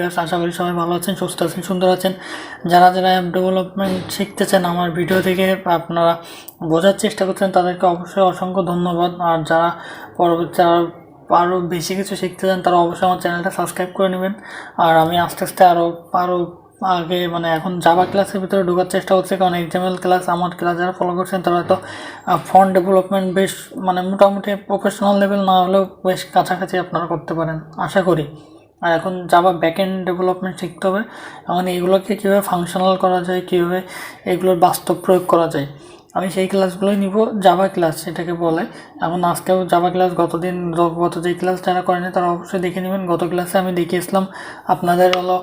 Class. আশা করি সবাই ভালো আছেন, সুস্থ আছেন, সুন্দর আছেন। যারা যারা অ্যাপ ডেভেলপমেন্ট শিখতে চান আমার ভিডিও থেকে আপনারা বোঝার চেষ্টা করছেন তাদেরকে অবশ্যই অসংখ্য ধন্যবাদ। আর যারা পরবর্তী আরও বেশি কিছু শিখতে চান তারা অবশ্যই আমার চ্যানেলটা সাবস্ক্রাইব করে নেবেন। আর আমি আস্তে আস্তে আরও আগে এখন জাভা ক্লাসের ভিতরে ঢোকার চেষ্টা করছি, কারণ এক্সামেল ক্লাস আমার ক্লাস যারা ফলো করছেন তারা হয়তো ফন্ট ডেভেলপমেন্ট বেশ মোটামুটি প্রফেশনাল লেভেল না হলেও বেশ কাছাকাছি আপনারা করতে পারেন আশা করি। আর এখন জাভা ব্যাকএন্ড ডেভেলপমেন্ট শিখতে হবে, এগুলোকে কীভাবে ফাংশনাল করা যায়, কীভাবে এগুলোর বাস্তব প্রয়োগ করা যায়, আমি সেই ক্লাসগুলোই নিব। জাভা ক্লাস সেটাকে বলে। আজকেও জাভা ক্লাস গত যে ক্লাস যারা করেনি তারা অবশ্যই দেখে নেবেন। গত ক্লাসে আমি দেখিয়েছিলাম আপনাদের হলো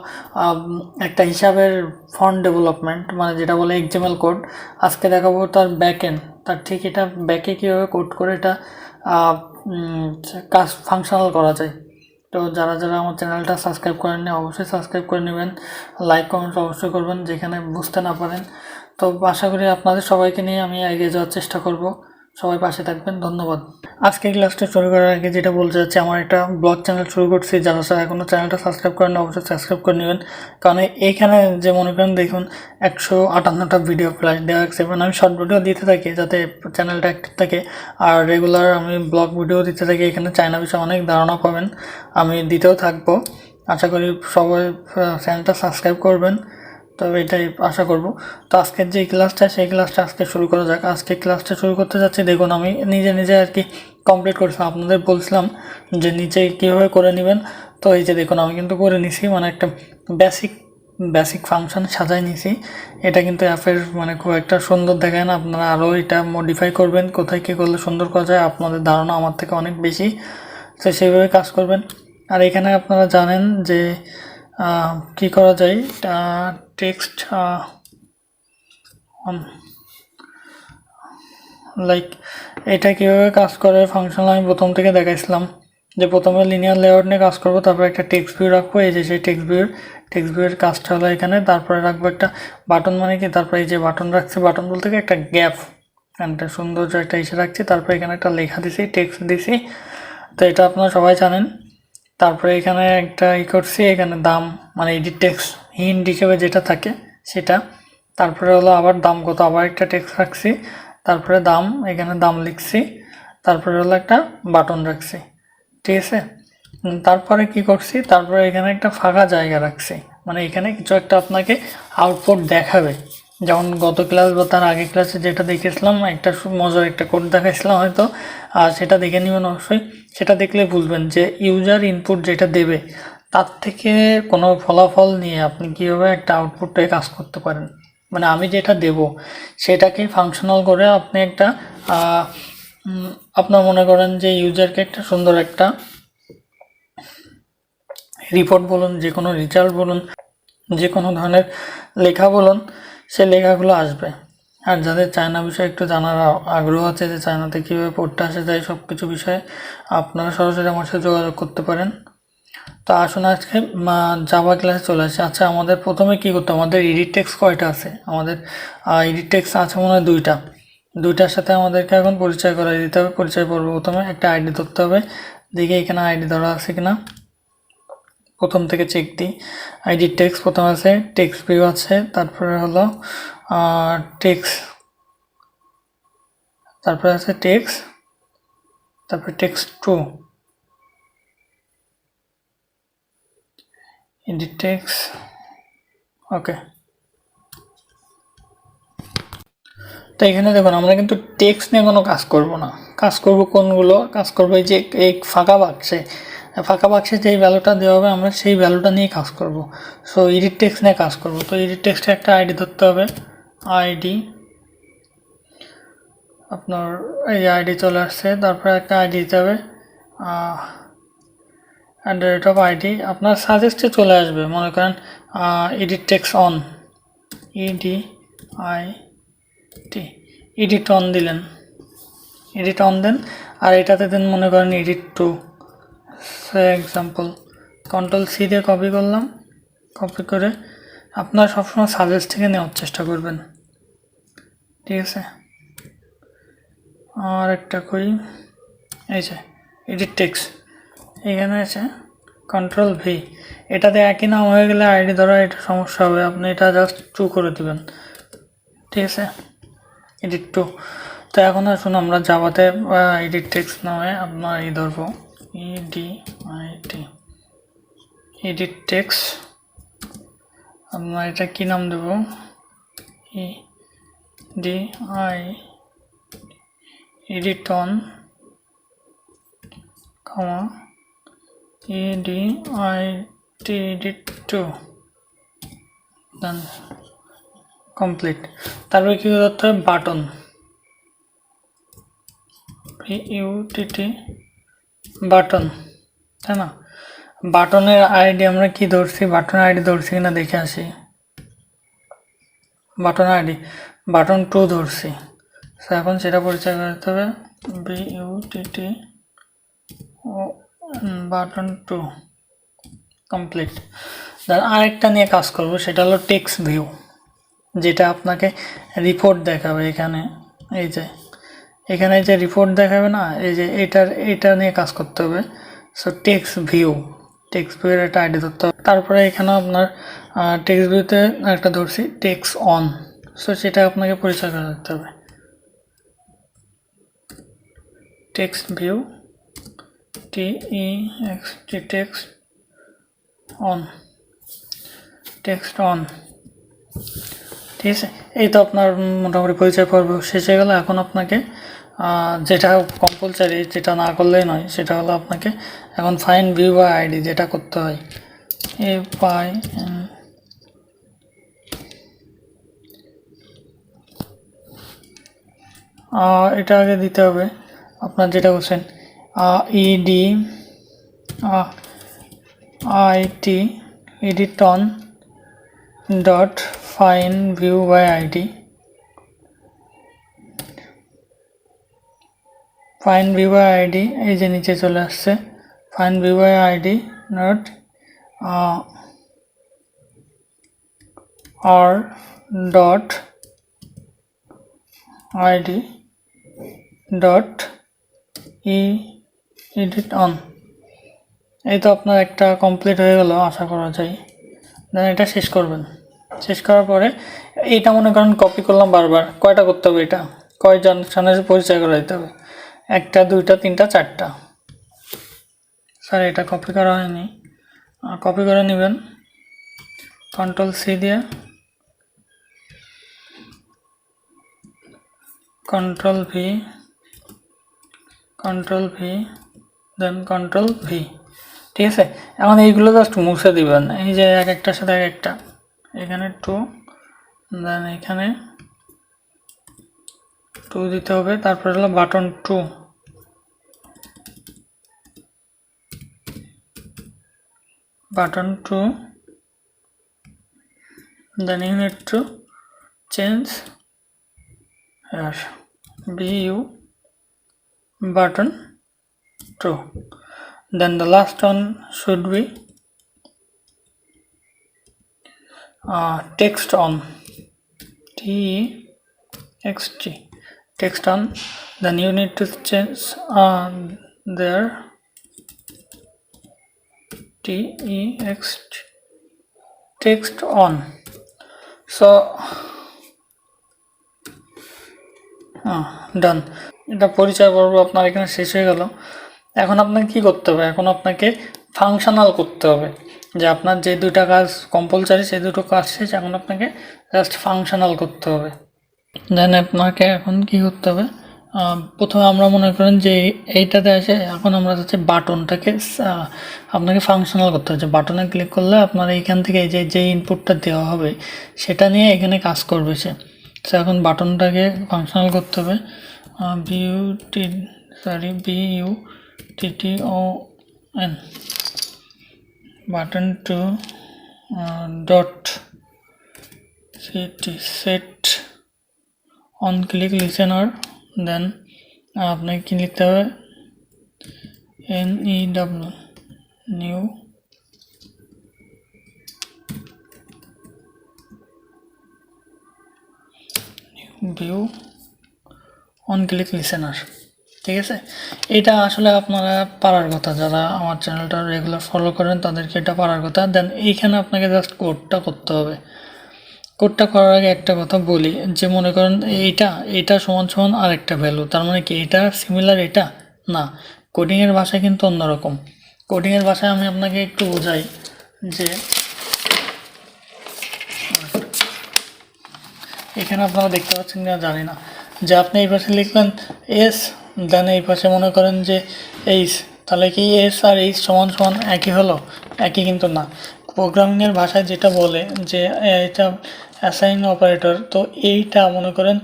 একটা হিসাবের ফন্ট ডেভেলপমেন্ট, যেটা বলে এক্সএমএল কোড। আজকে দেখাবো তার ব্যাকএন্ড, তার ঠিক এটা ব্যাকে কীভাবে কোড করে এটা কাজ ফাংশনাল করা যায়। তো যারা যারা আমার চ্যানেলটা সাবস্ক্রাইব করেননি অবশ্যই সাবস্ক্রাইব করে নেবেন, লাইক কমেন্ট অবশ্যই করবেন যেখানে বুঝতে না পারেন। তো আশা করি আপনাদের সবাইকে নিয়ে আমি এগিয়ে যাওয়ার চেষ্টা করব, সবাই পাশে থাকবেন, ধন্যবাদ। আজকে ক্লাসটা শুরু করার আগে যেটা বলতে চাচ্ছি, আমার একটা ব্লগ চ্যানেল শুরু করছি, যারা যারা এখনও চ্যানেলটা সাবস্ক্রাইব করেন অবশ্যই সাবস্ক্রাইব করে নেবেন। কারণ এইখানে যে মনে করেন দেখুন 158টা ভিডিও ফ্ল্যাশ দেওয়া আছে, আমি শর্ট ভিডিও দিতে থাকি যাতে চ্যানেলটা অ্যাক্টিভ থাকে। আর রেগুলার আমি ব্লগ ভিডিও দিতে থাকি, এখানে চায়না বিষয়ে অনেক ধারণা পাবেন, আমি দিতেও থাকবো। আশা করি সবাই চ্যানেলটা সাবস্ক্রাইব করবেন, তবে এটাই আশা করব। তো আজকের যে ক্লাসটা সেই ক্লাসটা আজকে শুরু করা যাক। আজকে ক্লাসটা শুরু করতে যাচ্ছি, দেখুন আমি নিজে আর কি কমপ্লিট করছিলাম, আপনাদের বলছিলাম যে নিচে কীভাবে করে নেবেন। তো এই যে দেখুন আমি কিন্তু করে নিছি, একটা বেসিক ফাংশন সাজাই নিছি। এটা কিন্তু অ্যাপের খুব একটা সুন্দর দেখায় না, আপনারা আরও এটা মডিফাই করবেন, কোথায় কী করলে সুন্দর করা যায় আপনাদের ধারণা আমার থেকে অনেক বেশি, তো সেইভাবে কাজ করবেন। আর এখানে আপনারা জানেন যে কি করা যায়, টেক্সট লাইক এটা কীভাবে কাজ করে ফাংশন আমি প্রথম থেকে দেখাইছিলাম যে প্রথমে লিনিয়ার লেআউট নিয়ে কাজ করবো, তারপর একটা টেক্সট ভিউ রাখবো, এই যে সেই টেক্সট ভিউয়ের কাজটা হলো এখানে। তারপরে রাখবো একটা বাটন, তারপরে এই যে বাটন রাখছি, বাটন বলতে কি একটা গ্যাপ, একটা সৌন্দর্য একটা এসে রাখছি। তারপরে এখানে একটা লেখা দিছি, টেক্সট দিছি, তো এটা আপনারা সবাই জানেন। তারপরে এখানে একটা করছি, এখানে দাম এডিট টেক্সট হিন্ট হিসেবে যেটা থাকে সেটা। তারপরে হলো আবার দাম কত, আবার একটা টেক্সট রাখছি, তারপরে দাম, এখানে দাম লিখছি, তারপরে হলো একটা বাটন রাখছি, ঠিক আছে। তারপরে কি করছি, তারপরে এখানে একটা ফাঁকা জায়গা রাখছি, এখানে কিছু একটা আপনাকে আউটপুট দেখাবে। যেমন গত ক্লাস বা তার আগের ক্লাসে যেটা দেখেছিলাম, একটা মজার একটা কোড দেখাইছিলাম হয়তো, আর সেটা দেখে নেবেন অবশ্যই। সেটা দেখলে বুঝবেন যে ইউজার ইনপুট যেটা দেবে তার থেকে কোনো ফলাফল নিয়ে আপনি কীভাবে একটা আউটপুটে কাজ করতে পারেন। আমি যেটা দেব সেটাকে ফাংশনাল করে আপনি একটা আপনার মনে করেন যে ইউজারকে একটা সুন্দর একটা রিপোর্ট বলুন, যে কোনো রেজাল্ট বলুন, যে কোনো ধরনের লেখা বলুন, সেই লেখাগুলো আসবে। আর যাদের চায়না বিষয়ে একটু জানার আগ্রহ আছে যে চায়নাতে কীভাবে পড়তে আসে যায় সব কিছু বিষয়ে, আপনারা সরাসরি আমার সাথে যোগাযোগ করতে পারেন। তো আসুন আজকে জাভা ক্লাসে চলে আসে। আচ্ছা, আমাদের প্রথমে কী করতে হবে, আমাদের এডিট টেক্সট কয়টা আছে, আমাদের এডিট টেক্সট আছে মনে হয় দুইটার সাথে আমাদেরকে এখন পরিচয় করাই দিতে হবে। পরিচয় পর্ব প্রথমে একটা আইডি ধরতে হবে, দেখে এখানে আইডি ধরা আছে কিনা, প্রথম থেকে চেক দিই। আইডি টেক্সট প্রথম আছে, টেক্সট ভিউ আছে, তারপরে হলো টেক্সট, তারপরে আছে টেক্সট, তারপরে টেক্সট 2, এডিট টেক্সট, ওকে। তো এখানে দেখুন আমরা কিন্তু টেক্সট নিয়ে কোনো কাজ করব না, কাজ করব কোনগুলো, কাজ করবো এই যে এই ফাঁকা বাক্সে যেই ভ্যালুটা দেওয়া হবে আমরা সেই ভ্যালুটা নিয়ে কাজ করব। সো এডিট টেক্সট নিয়ে কাজ করব। তো এডিট টেক্সটে একটা আইডি ধরতে হবে, আইডি, আপনার এই আইডি চলে আসছে, তারপরে একটা আইডি দিতে হবে, @of আইডি আপনার সাজেস্টে চলে আসবে, মনে করেন edit text on, edit on দিলেন, এডিট অন দেন। আর এটাতে দেন মনে করেন এডিট 2, এক্সাম্পল Ctrl+C দিয়ে কপি করলাম, কপি করে আপনার সবসময় সাজেস্ট থেকে নেওয়ার চেষ্টা করবেন, ঠিক আছে। আর একটা করি, এই যে এডিট টেক্সট, এখানে আছে Ctrl+V, এটাতে একই নাম হয়ে গেলে আইডি ধরা এটা সমস্যা হবে, আপনি এটা জাস্ট টু করে দেবেন, ঠিক আছে, এডিট টু। তো এখন আসুন আমরা জাভাতে এডিট টেক্সট নামে আপনার এই ধরবো EDIT এডিট টেক্সট, আমরা এটা কি নাম দেব EDI edit on comma EDIT edit two, then complete. তারপরে কি করতে হবে, বাটন BUTT বাটন, তাই না? বাটনের আইডি আমরা কি ধরছি, বাটনের আইডি ধরছি কিনা দেখে আসি। বাটন আইডি বাটন টু ধরছি, এখন সেটা পরিচয় করতে হবে BUTT বাটন টু, কমপ্লিট। দেন আরেকটা নিয়ে কাজ করব, সেটা হলো টেক্সট ভিউ, যেটা আপনাকে রিপোর্ট দেখাবে। এখানে এই যে এখানে যে রিপোর্ট দেখাবে না, এই যে এটা নিয়ে কাজ করতে হবে। সো টেক্সট ভিউ এর একটা আইডি ধরতে হবে। তারপরে এখানে আপনার টেক্সট ভিউতে একটা ধরছি টেক্সট অন, সো সেটা আপনাকে পরিচয় করে দিতে হবে। Text view TEXT text on, text on, ঠিক আছে। এই তো আপনার মোটামুটি পরিচয় পর্ব শেষ হয়ে গেল। এখন আপনাকে যেটা কম্পালসারি, যেটা না করলেই নয়, সেটা হলো আপনাকে এখন ফাইন্ড ভিউ বাই আইডি যেটা করতে হয়। এটা আগে দিতে হবে আপনার যেটা বলছেন EDIT edit on dot find view by ID, find view by ID এই যে নিচে চলে আসছে, find view by ID not R dot ID dot edit on. এই তো আপনার একটা কমপ্লিট হয়ে গেল আশা করা যায়। দেন এটা শেষ করবেন, শেষ করার পরে এইটা মনে করেন কপি করলাম বারবার, কয়টা করতে হবে, এটা কয়জন সামনে পরিচয় করে দিতে হবে, একটা দুইটা তিনটা চারটা। স্যার এটা কপি করা হয়নি, কপি করে নেবেন Ctrl+C দিয়ে, Ctrl+V Ctrl+V দেন Ctrl+V, ঠিক আছে। এখন এইগুলো জাস্ট মুছে দিবেন, এই যে এক একটার সাথে এক একটা, এখানে টু, দেন এখানে টু দিতে হবে, তারপর হলো button two, button two, then you need to change here BU button 2, then the last one should be text on TEXT text on, then you need to change there TEXT text on. So ডান, এটা পরিচয় পর্ব আপনার এখানে শেষ হয়ে গেল। এখন আপনাকে কি করতে হবে, এখন আপনাকে ফাংশনাল করতে হবে, যে আপনার যে দুটো কাজ কম্পালসারি সেই দুটো কাজ শেষ, এখন আপনাকে জাস্ট ফাংশনাল করতে হবে। দেন আপনাকে এখন কি করতে হবে, প্রথমে আমরা মনে করেন যে এইটাতে আসে, এখন আমরা হচ্ছে বাটনটাকে আপনাকে ফাংশনাল করতে হচ্ছে। বাটনে ক্লিক করলে আপনার এইখান থেকে এই যে ইনপুটটা দেওয়া হবে সেটা নিয়ে এখানে কাজ করবে সে। তো এখন বাটনটাকে ফাংশনাল করতে হবে, BUTTON button two dot set on click listener, then আপনাকে কি লিখতে হবে NEW new view on click listener, ঠিক আছে, এটা আসলে আপনারা পারার কথা, যারা আমার চ্যানেলটা রেগুলার ফলো করেন তাদেরকে এটা পারার কথা। দেন এইখানে আপনাকে জাস্ট কোডটা করতে হবে। কোডটা করার আগে একটা কথা বলি, যে মনে করেন এইটা সমান সমান আরেকটা ভ্যালু, তার মানে কি এটা সিমিলার এটা না, কোডিংয়ের ভাষা কিন্তু অন্যরকম। কোডিংয়ের ভাষায় আমি আপনাকে একটু বোঝাই, যে এখানে আপনারা দেখতে পাচ্ছেন কিনা জানি না, যে আপনি এই পাশে লিখলেন এস, দেন এই পাশে মনে করেন যে এইচ, তাহলে কি এস আর এইচ সমান সমান একই হলো? একই কিন্তু না। প্রোগ্রামিংয়ের ভাষায় যেটা বলে যে এটা অ্যাসাইন অপারেটর, তো এইটা মনে করেন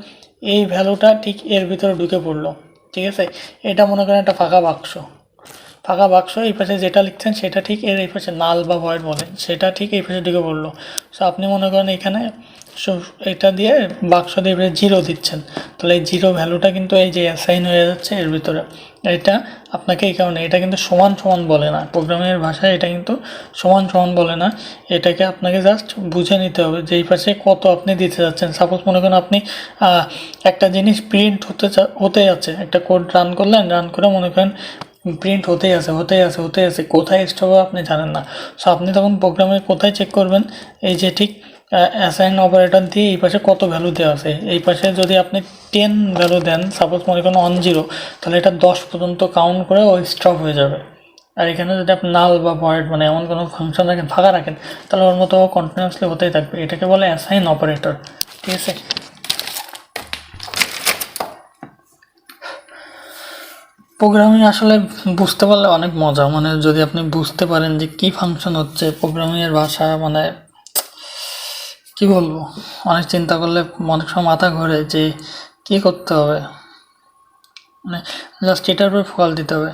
এই ভ্যালুটা ঠিক এর ভিতরে ঢুকে পড়লো। ঠিক আছে, এটা মনে করেন একটা ফাঁকা বাক্স, এই পাশে যেটা লিখছেন সেটা ঠিক এর এই পাশে নাল বা ভয়েড বলেন, সেটা ঠিক এই পাশে ঢুকে পড়লো। সো আপনি মনে করেন এখানে এটা দিয়ে বাক্স দিয়ে জিরো দিচ্ছেন, তাহলে এই জিরো ভ্যালুটা কিন্তু এই যে অ্যাসাইন হয়ে যাচ্ছে এর ভিতরে। এটা আপনাকে এই কারণে, এটা কিন্তু সমান সমান বলে না, প্রোগ্রামিংয়ের ভাষায় এটা কিন্তু সমান সমান বলে না। এটাকে আপনাকে জাস্ট বুঝে নিতে হবে যে এই পাশে কত আপনি দিতে যাচ্ছেন। সাপোজ মনে করেন আপনি একটা জিনিস প্রিন্ট হতে যাচ্ছে, একটা কোড রান করলেন, রান করে মনে করেন প্রিন্ট হতেই আছে, কোথায় স্টপ হবে আপনি জানেন না। সো আপনি তখন প্রোগ্রামে কোথায় চেক করবেন, এই যে ঠিক অ্যাসাইন অপারেটর দিয়ে এই পাশে কত ভ্যালু দেওয়া আছে, এই পাশে যদি আপনি 10 ভ্যালু দেন, সাপোজ মনে করেন 10, তাহলে এটা 10 পর্যন্ত কাউন্ট করে ও স্টপ হয়ে যাবে। আর এখানে যদি আপনি নাল বা ভয়েড মানে এমন কোনো ফাংশন রাখেন, ফাঁকা রাখেন, তাহলে ওর মতো কন্টিনিউয়াসলি হতেই থাকবে। এটাকে বলে অ্যাসাইন অপারেটর। ঠিক আছে, প্রোগ্রামিং আসলে বুঝতে পারলে অনেক মজা, মানে যদি আপনি বুঝতে পারেন যে কি ফাংশন হচ্ছে, প্রোগ্রামিংয়ের ভাষা মানে কি বলবো, অনেক চিন্তা করলে অনেক সময় মাথা ঘোরে যে কি করতে হবে, মানে জাস্ট এটার উপর ফোকাস দিতে হবে।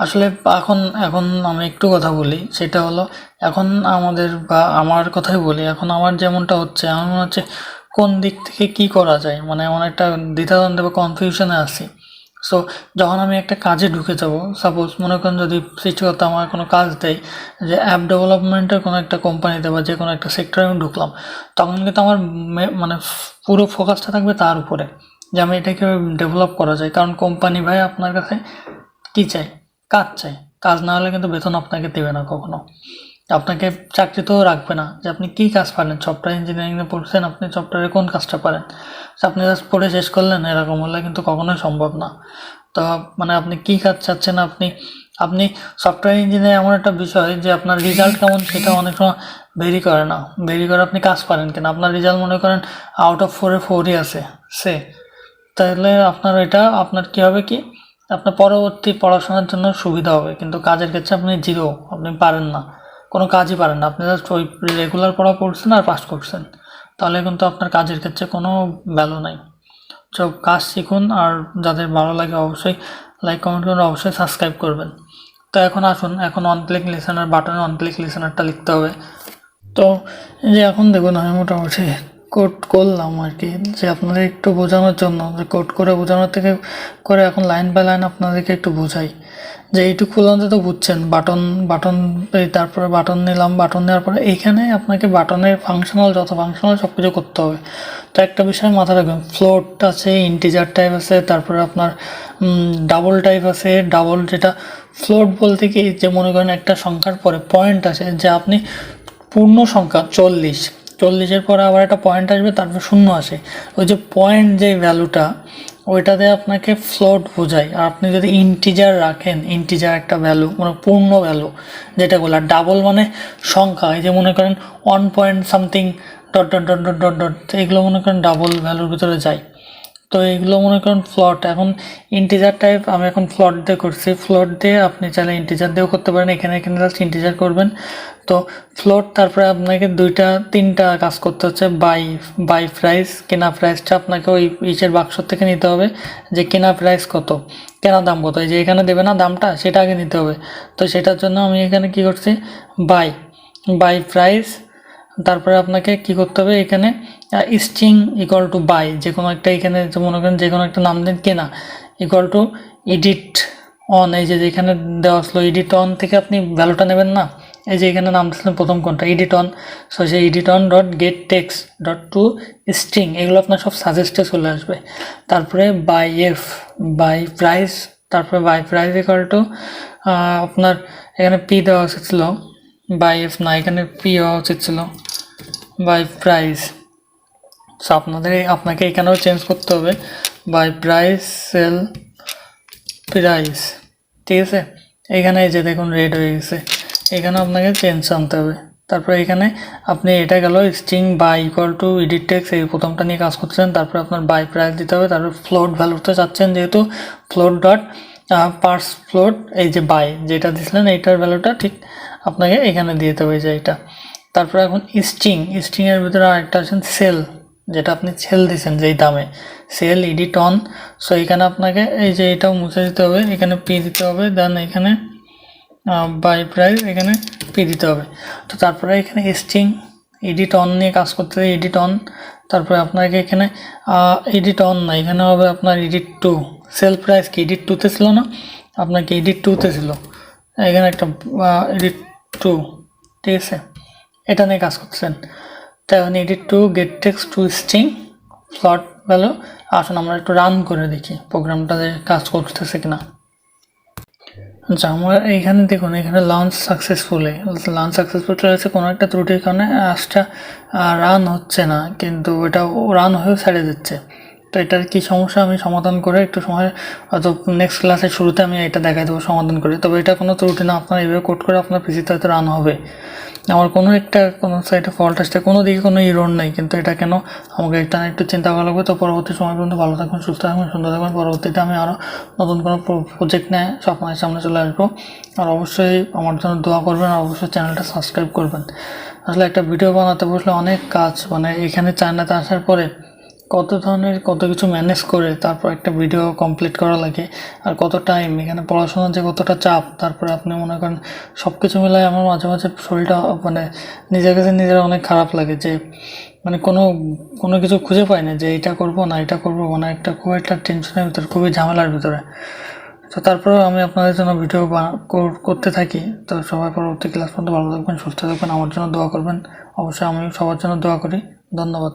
আসলে এখন এখন আমি একটু কথা বলি, সেটা হলো এখন আমাদের বা আমার কথাই বলি, এখন আমার যেমনটা হচ্ছে, আমার মনে হচ্ছে কোন দিক থেকে কি করা যায়, মানে এমন একটা দ্বিধাদ্বন্দ্বে বা কনফিউশনে আছি। সো যখন আমি একটা কাজে ঢুকে যাব, সাপোজ মনে করেন যদি সৃষ্টিকর্তা আমার কোনো কাজ দেয়, যে অ্যাপ ডেভেলপমেন্টের কোনো একটা কোম্পানিতে বা যে কোনো একটা সেক্টরে আমি ঢুকলাম, তখন কিন্তু আমার মানে পুরো ফোকাসটা থাকবে তার উপরে, যে আমি এটাকে ডেভেলপ করা যায়। কারণ কোম্পানি ভাই আপনার কাছে কী চাই? কাজ চাই। কাজ না হলে কিন্তু বেতন আপনাকে দেবে না কখনো, আপনাকে চাকরিতেও রাখবে না। যে আপনি কী কাজ পারেন, সফটওয়্যার ইঞ্জিনিয়ারিংয়ে পড়ছেন, আপনি সফটওয়্যারে কোন কাজটা পারেন, আপনি জাস্ট পড়ে শেষ করলেন, এরকম হলে কিন্তু কখনোই সম্ভব না। তো মানে আপনি কী কাজ চাচ্ছেন, আপনি আপনি সফটওয়্যার ইঞ্জিনিয়ার এমন একটা বিষয় যে আপনার রেজাল্ট কেমন সেটা অনেক সময় ভেরি করে না, ভেরি করে আপনি কাজ পারেন কিনা। আপনার রেজাল্ট মনে করেন আউট অফ 4-এ 4ই আছে, তাহলে আপনার এটা আপনার কী হবে, কি আপনার পরবর্তী পড়াশোনার জন্য সুবিধা হবে, কিন্তু কাজের ক্ষেত্রে আপনি জিরো, আপনি পারেন না, কোনো কাজই পারেন না। আপনি জাস্ট ওই রেগুলার পড়া পড়ছেন আর পাস করছেন, তাহলে কিন্তু আপনার কাজের ক্ষেত্রে কোনো ভ্যালু নাই। সব কাজ শিখুন, আর যাদের ভালো লাগে অবশ্যই লাইক কমেন্ট করুন, অবশ্যই সাবস্ক্রাইব করবেন। তো এখন আসুন, এখন অন ক্লিক লিসেনার বাটনে অন ক্লিক লিসেনারটা লিখতে হবে। তো এই যে এখন দেখুন আমি মোটামুটি কোড করলাম আর কি, যে আপনাদের একটু বোঝানোর জন্য, যে কোড করে বোঝানোর থেকে করে এখন লাইন বাই লাইন আপনাদেরকে একটু বোঝাই, যে এইটুকু পর্যন্ত তো বুঝছেন। বাটন তারপরে বাটন নিলাম, বাটন নেওয়ার পরে এইখানে আপনাকে বাটনের যত ফাংশনাল সব কিছু করতে হবে। তো একটা বিষয় মাথায় রাখবেন, ফ্লোট আছে, ইন্টিজার টাইপ আছে, তারপরে আপনার ডাবল টাইপ আছে। ডাবল যেটা ফ্লোট বলতে কি, যে মনে করেন একটা সংখ্যার পরে পয়েন্ট আছে, যে আপনি পূর্ণ সংখ্যা 40-এর পরে আবার একটা পয়েন্ট আসবে, তারপর শূন্য আসে, ওই যে পয়েন্ট যে ভ্যালুটা, ওইটাতে আপনাকে ফ্লোট বোঝায়। আর আপনি যদি ইন্টিজার রাখেন, ইন্টিজার একটা ভ্যালু মানে পূর্ণ ভ্যালু যেটা বলে, আর ডাবল মানে সংখ্যা, এই যে মনে করেন 1 point something dot dot dot dot dot dot, এগুলো মনে করেন ডাবল ভ্যালুর ভিতরে যায়। তো এইগুলো মনে করেন ফ্লট। এখন ইন্টিজার টাইপ আমি এখন ফ্লট দিয়ে করছি, ফ্লট দিয়ে আপনি চাইলে ইন্টিজার দিয়েও করতে পারেন। এখানে জাস্ট ইন্টিজার করবেন। তো ফ্লট, তারপরে আপনাকে 2-3টা কাজ করতে হচ্ছে। বাই প্রাইস, কেনা প্রাইসটা আপনাকে ওই ইচের বাক্স থেকে নিতে হবে, যে কেনা প্রাইস কত, কেনা দাম কত, এই যে এখানে দেবে না দামটা, সেটা আগে নিতে হবে। তো সেটার জন্য আমি এখানে কি করছি, বাই প্রাইস, তারপরে আপনাকে কি করতে হবে, এখানে স্ট্রিং ইকুয়াল টু বাই, যে কোনো একটা, এখানে যে মনে করেন যে কোনো একটা নাম দেন, কেনা ইকুয়াল টু এডিট অন, এই যে যেখানে দেওয়া আসলো এডিট অন থেকে আপনি ভ্যালুটা নেবেন না, এই যে এখানে নাম দিচ্ছিলাম প্রথম কোনটা এডিট অন, সো সেই edit on dot gate text dot two string, এগুলো আপনার সব সাজেস্টে চলে আসবে। তারপরে বাই প্রাইস, তারপরে বাই প্রাইস ইকুয়াল টু আপনার এখানে পি দেওয়া উচিত ছিল, বাই এফ না, এখানে পি হওয়া উচিত ছিল বাই প্রাইস। সো আপনাকে এখানেও চেঞ্জ করতে হবে, বাই প্রাইস সেল প্রাইস, ঠিক আছে। এখানে এই যে দেখুন রেড হয়ে গেছে, এখানে আপনাকে চেঞ্জ আনতে হবে। তারপরে এখানে আপনি এটা গেল string by equal to edit text, এই প্রথমটা নিয়ে কাজ করছেন। তারপরে আপনার বাই প্রাইস দিতে হবে, তারপর ফ্লোট ভ্যালুতে চাচ্ছেন যেহেতু ফ্লোট ডট পার্স ফ্লোট, এই যে বাই যেটা দিছিলেন এইটার ভ্যালুটা ঠিক আপনাকে এখানে দিয়ে দিতে হবে যে এইটা। তারপরে এখন স্ট্রিংয়ের ভিতরে আরেকটা আছেন সেল, যেটা আপনি সেল দিয়েছেন যেই দামে, সেল এডিট অন। সো এখানে আপনাকে এই যে এটাও মুছে দিতে হবে, এখানে পি দিতে হবে, দেন এখানে বাই প্রাইস এখানে পি দিতে হবে। তো তারপরে এখানে স্ট্রিং এডিট অন নিয়ে কাজ করতে হবে, এডিট অন। তারপরে আপনাকে এখানে এডিট অন না, এখানে হবে আপনার এডিট টু, সেল প্রাইস কি এডিট টুতে ছিল না, আপনাকে এডিট টুতে ছিল, এখানে একটা এডিট টু, ঠিক আছে, এটা নিয়ে কাজ করতেছেন। তাই edit to get text to string float value. আসুন আমরা একটু রান করে দেখি প্রোগ্রামটা কাজ করতেছে কিনা। আচ্ছা, আমার এইখানে দেখুন, এখানে লঞ্চ সাকসেসফুল চলেছে, কোনো একটা ত্রুটির কারণে আজটা রান হচ্ছে না, কিন্তু এটা রান হয়েও ছেড়ে দিচ্ছে। তো এটার কি সমস্যা আমি সমাধান করে একটু সময়, হয়তো নেক্সট ক্লাসের শুরুতে আমি এটা দেখাই দেবো সমাধান করে। তবে এটা কোনো ত্রুটি না, আপনার এইভাবে কোড করে আপনার পিসিতে হয়তো রান হবে। আমার কোনো সাইডে ফল্ট আসছে, কোনো দিকে কোনো ইরোর নেই, কিন্তু এটা কেন আমাকে এটা একটু চিন্তা করা লাগবে। তো পরবর্তী সময় পর্যন্ত ভালো থাকবেন, সুস্থ থাকবেন, সুন্দর থাকবেন। পরবর্তীতে আমি আরও নতুন কোনো প্রজেক্ট নিয়ে আপনাদের সামনে চলে আসবো। আর অবশ্যই আমার জন্য দোয়া করবেন, আর অবশ্যই চ্যানেলটা সাবস্ক্রাইব করবেন। আসলে একটা ভিডিও বানাতে বসলে অনেক কাজ, মানে এখানে চায়নাতে আসার পরে কত কিছু ম্যানেজ করে তারপর একটা ভিডিও কমপ্লিট করা লাগে, আর কত টাইম এখানে পড়াশোনার যে কতটা চাপ। তারপরে আপনি মনে করেন সব কিছু মিলাই আমার মাঝে মাঝে শরীরটা মানে নিজের কাছে নিজের অনেক খারাপ লাগে, যে মানে কোনো কিছু খুঁজে পাই না যে এটা করবো না এটা করবো, মানে খুব একটা টেনশনের ভিতরে, খুবই ঝামেলার ভিতরে। তো তারপরেও আমি আপনাদের জন্য ভিডিও করতে থাকি। তো সবাই পরবর্তী ক্লাস পর্যন্ত ভালো থাকবেন, সুস্থ থাকবেন, আমার জন্য দোয়া করবেন। অবশ্যই আমি সবার জন্য দোয়া করি। ধন্যবাদ।